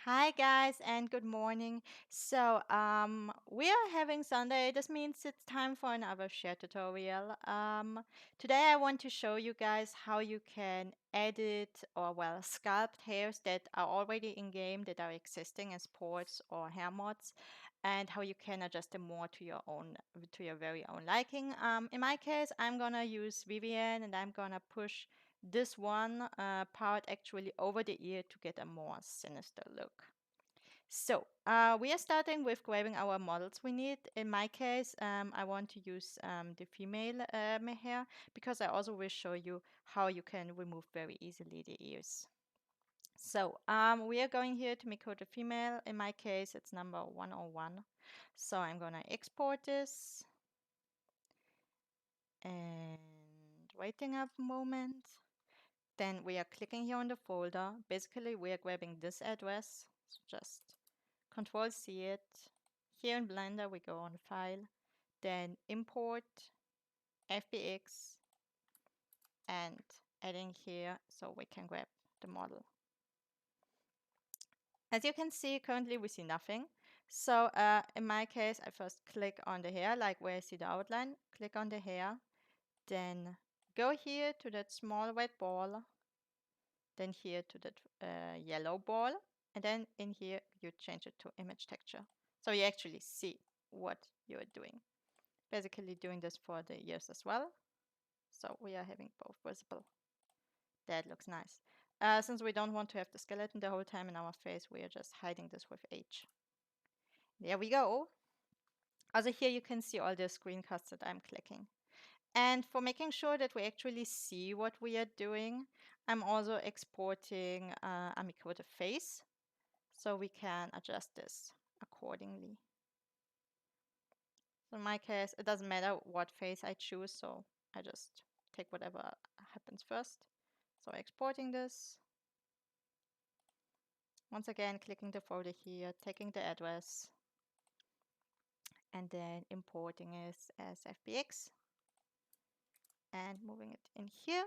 Hi guys and good morning. We are having Sunday. This means it's time for another share tutorial. Today I want to show you guys how you can edit or sculpt hairs that are already in game that are existing as ports or hair mods, and how you can adjust them more to your very own liking. In my case, I'm gonna use Vivian and I'm gonna push this one part actually over the ear to get a more sinister look. We are starting with grabbing our models we need. In my case, I want to use the female hair because I also will show you how you can remove very easily the ears. We are going here to Miqo'te female. In my case, it's number 101. So I'm gonna export this and waiting a moment. Then we are clicking here on the folder. Basically, we are grabbing this address. So just Control C it. Here in Blender, we go on File, then Import, FBX, and adding here so we can grab the model. As you can see, currently we see nothing. In my case, I first click on the hair, like where I see the outline, click on the hair, then go here to that small red ball, then here to that yellow ball, and then in here you change it to image texture. So you actually see what you're doing. Basically doing this for the ears as well. So we are having both visible. That looks nice. Since we don't want to have the skeleton the whole time in our face, we are just hiding this with H. There we go. Also here you can see all the screencasts that I'm clicking. And for making sure that we actually see what we are doing, I'm also exporting a Miqo'te face so we can adjust this accordingly. So in my case, it doesn't matter what face I choose, so I just take whatever happens first. So exporting this. Once again, clicking the folder here, taking the address, and then importing it as FBX and moving it in here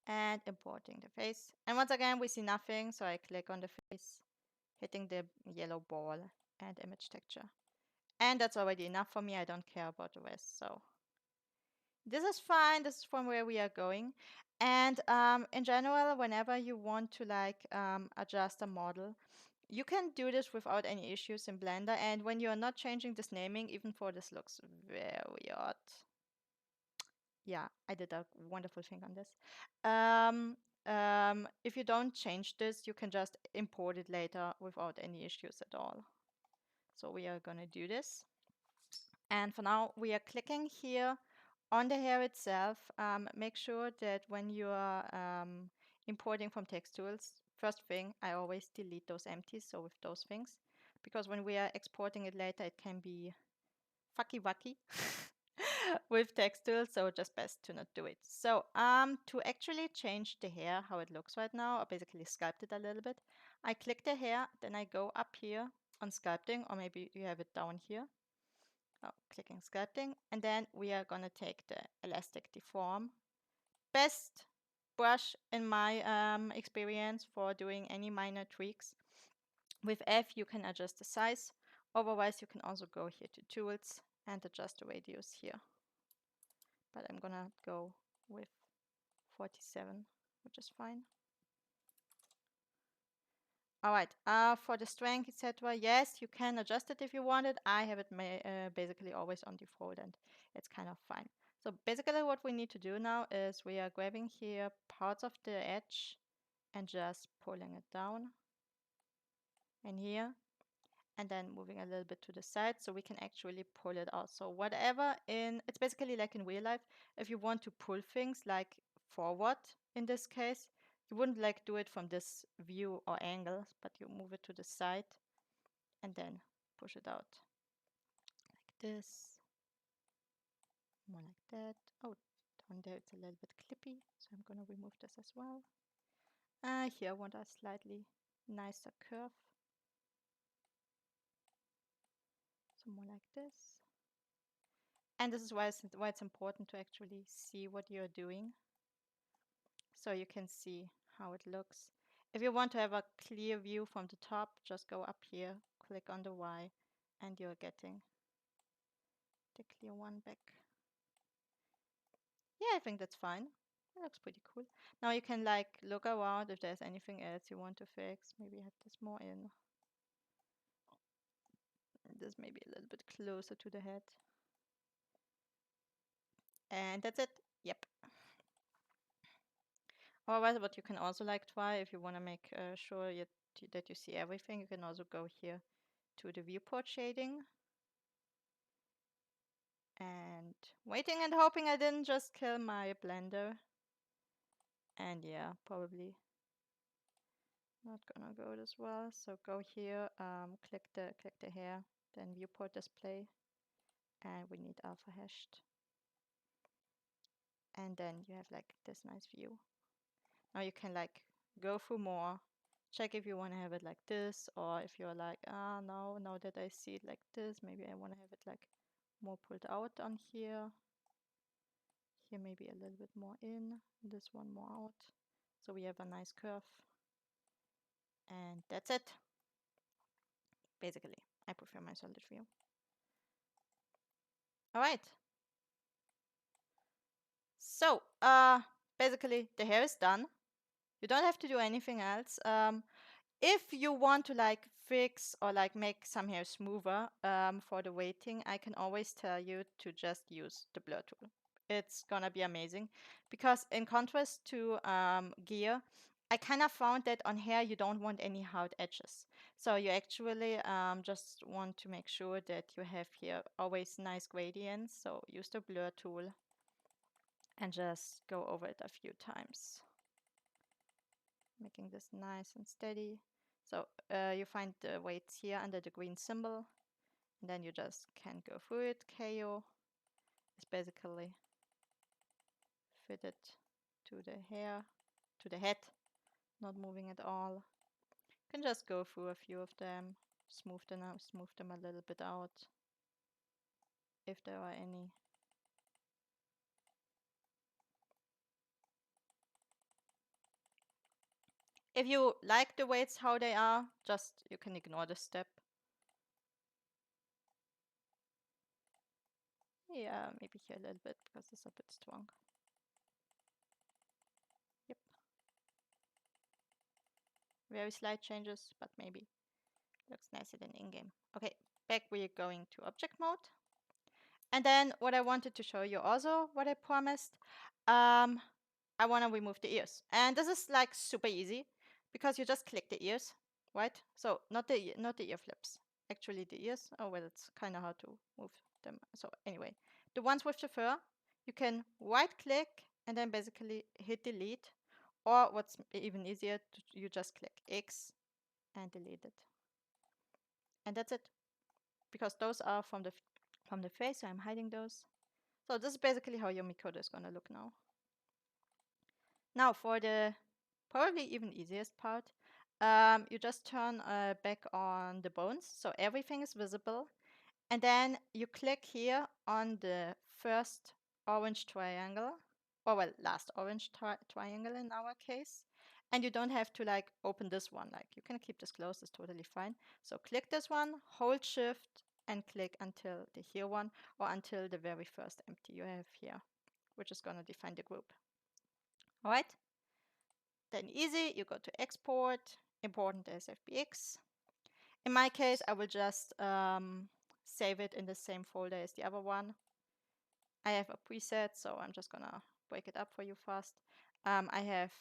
and importing the face. And once again, we see nothing, so I click on the face, hitting the yellow ball and image texture. And that's already enough for me. I don't care about the rest. So this is fine. This is from where we are going. And in general, whenever you want to adjust a model, you can do this without any issues in Blender. And when you are not changing this naming, even for this looks very odd. Yeah, I did a wonderful thing on this. If you don't change this, you can just import it later without any issues at all. So we are going to do this. And for now, we are clicking here on the hair itself. Make sure that when you are importing from text tools, first thing, I always delete those empties, so with those things, because when we are exporting it later, it can be fucky wucky with text tools, so just best to not do it. So to actually change the hair, how it looks right now, or basically sculpt it a little bit, I click the hair, then I go up here on sculpting, or maybe you have it down here. Clicking sculpting, and then we are going to take the elastic deform. Best brush in my experience for doing any minor tweaks. With F you can adjust the size, otherwise you can also go here to tools and adjust the radius here. But I'm gonna go with 47, which is fine. Alright, for the strength, etc., yes, you can adjust it if you want it. I have it basically always on default and it's kind of fine. So basically what we need to do now is we are grabbing here parts of the edge and just pulling it down in here and then moving a little bit to the side so we can actually pull it out. So it's basically like in real life, if you want to pull things like forward in this case, you wouldn't do it from this view or angle, but you move it to the side and then push it out like this, more like that. Oh, down there it's a little bit clippy, so I'm gonna remove this as well. Here I want a slightly nicer curve, so more like this. And this is why it's important to actually see what you're doing, so you can see how it looks. If you want to have a clear view from the top, just go up here, click on the Y, and you're getting the clear one back. Yeah, I think that's fine. That looks pretty cool. Now you can like look around if there's anything else you want to fix. Maybe add this more in. This maybe a little bit closer to the head. And that's it. Yep. Otherwise, what you can also like try if you want to make sure that you see everything, you can also go here to the viewport shading. And waiting and hoping I didn't just kill my blender. And yeah, probably not gonna go this well. So go here, click the hair, then viewport display, and we need alpha hashed. And then you have like this nice view. Now you can like go through more, check if you want to have it like this, or if you're like, no, now that I see it like this, maybe I want to have it like more pulled out on here. Here maybe a little bit more in, this one more out. So we have a nice curve. And that's it. Basically, I prefer my solid view. All right. So, basically the hair is done. You don't have to do anything else. If you want to like fix or like make some hair smoother for the weighting, I can always tell you to just use the blur tool. It's gonna be amazing because in contrast to gear, I kind of found that on hair you don't want any hard edges. So you actually just want to make sure that you have here always nice gradients. So use the blur tool and just go over it a few times, making this nice and steady. So you find the weights here under the green symbol, and then you just can go through it. KO is basically fitted to the hair, to the head, not moving at all. You can just go through a few of them, smooth them a little bit out if there are any. If you like the weights how they are, just you can ignore this step. Yeah, maybe here a little bit because it's a bit strong. Yep. Very slight changes, but maybe looks nicer than in-game. Okay, back we're going to object mode. And then what I wanted to show you also, what I promised, I want to remove the ears. And this is like super easy because you just click the ears, right? So not the ear flips, actually the ears. Oh, well, it's kind of hard to move them. So anyway, the ones with the fur, you can right click and then basically hit delete. Or what's even easier, you just click X and delete it. And that's it. Because those are from the face, so I'm hiding those. So this is basically how your Miqo'te is gonna look now. Now for the probably even easiest part, you just turn back on the bones, so everything is visible. And then you click here on the first orange triangle, or well, last orange triangle in our case. And you don't have to like open this one, like you can keep this closed, it's totally fine. So click this one, hold shift and click until the here one or until the very first empty you have here, which is gonna define the group. All right, then easy, you go to export, important as FBX. In my case, I will just save it in the same folder as the other one. I have a preset, so I'm just gonna break it up for you fast. I have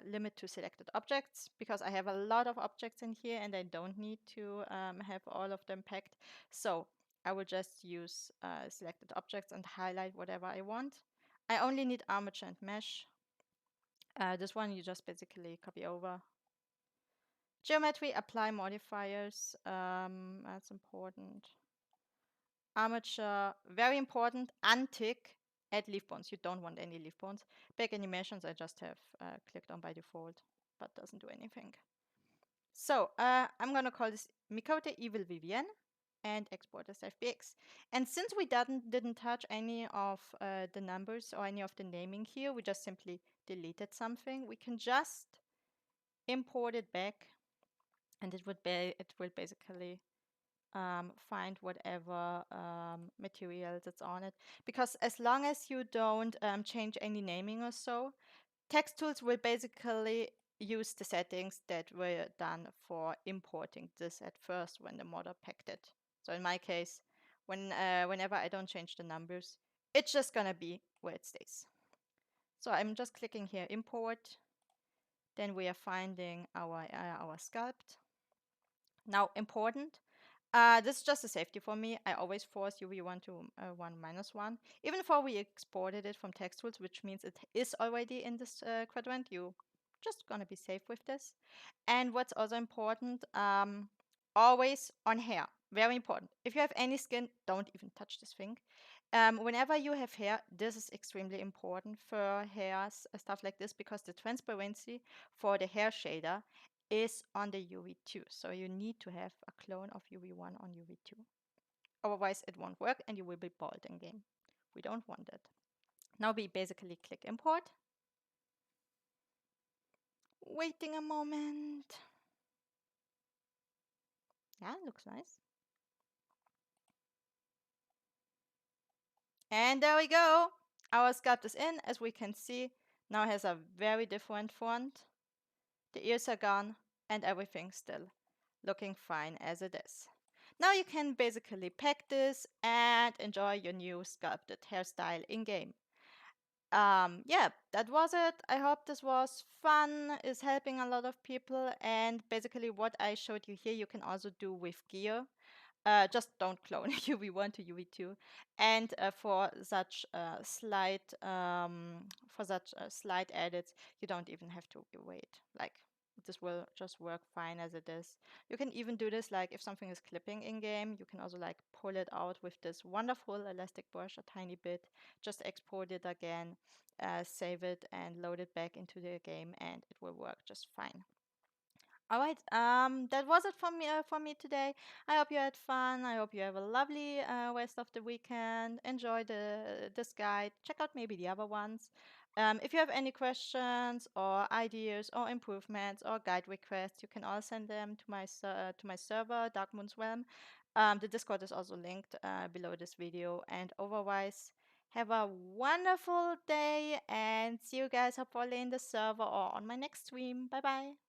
limit to selected objects because I have a lot of objects in here and I don't need to have all of them packed. So I will just use selected objects and highlight whatever I want. I only need armature and mesh. This one you just basically copy over. Geometry, apply modifiers, that's important. Armature, very important, untick, add leaf bones. You don't want any leaf bones. Back animations, I just have clicked on by default, but doesn't do anything. So I'm gonna call this Miqo'te Evil Vivienne and export as FBX. And since we didn't touch any of the numbers or any of the naming here, we just simply deleted something. We can just import it back, and it will basically find whatever material that's on it. Because as long as you don't change any naming or so, text tools will basically use the settings that were done for importing this at first when the modder packed it. So in my case, whenever I don't change the numbers, it's just gonna be where it stays. So I'm just clicking here, import. Then we are finding our sculpt. Now important. This is just a safety for me. I always force UV1 to 1 minus 1. Even before we exported it from text tools, which means it is already in this quadrant, you just gonna be safe with this. And what's also important, always on hair. Very important. If you have any skin, don't even touch this thing. Whenever you have hair, this is extremely important for hairs, stuff like this, because the transparency for the hair shader is on the UV2. So you need to have a clone of UV1 on UV2. Otherwise, it won't work and you will be bald in game. We don't want that. Now we basically click import. Waiting a moment. Yeah, looks nice. And there we go. Our sculpt is in, as we can see. Now it has a very different front. The ears are gone and everything's still looking fine as it is. Now you can basically pack this and enjoy your new sculpted hairstyle in-game. Yeah, that was it. I hope this was fun, is helping a lot of people, and basically what I showed you here you can also do with gear. Just don't clone UV1 to UV2. And for such slight edits, you don't even have to wait. Like, this will just work fine as it is. You can even do this like if something is clipping in game, you can also like pull it out with this wonderful elastic brush a tiny bit, just export it again, save it and load it back into the game, and it will work just fine. All right, that was it for me today. I hope you had fun. I hope you have a lovely rest of the weekend. Enjoy this guide. Check out maybe the other ones. If you have any questions or ideas or improvements or guide requests, you can all send them to my server, Dark Moon's Realm. The Discord is also linked below this video. And otherwise, have a wonderful day and see you guys hopefully in the server or on my next stream. Bye bye.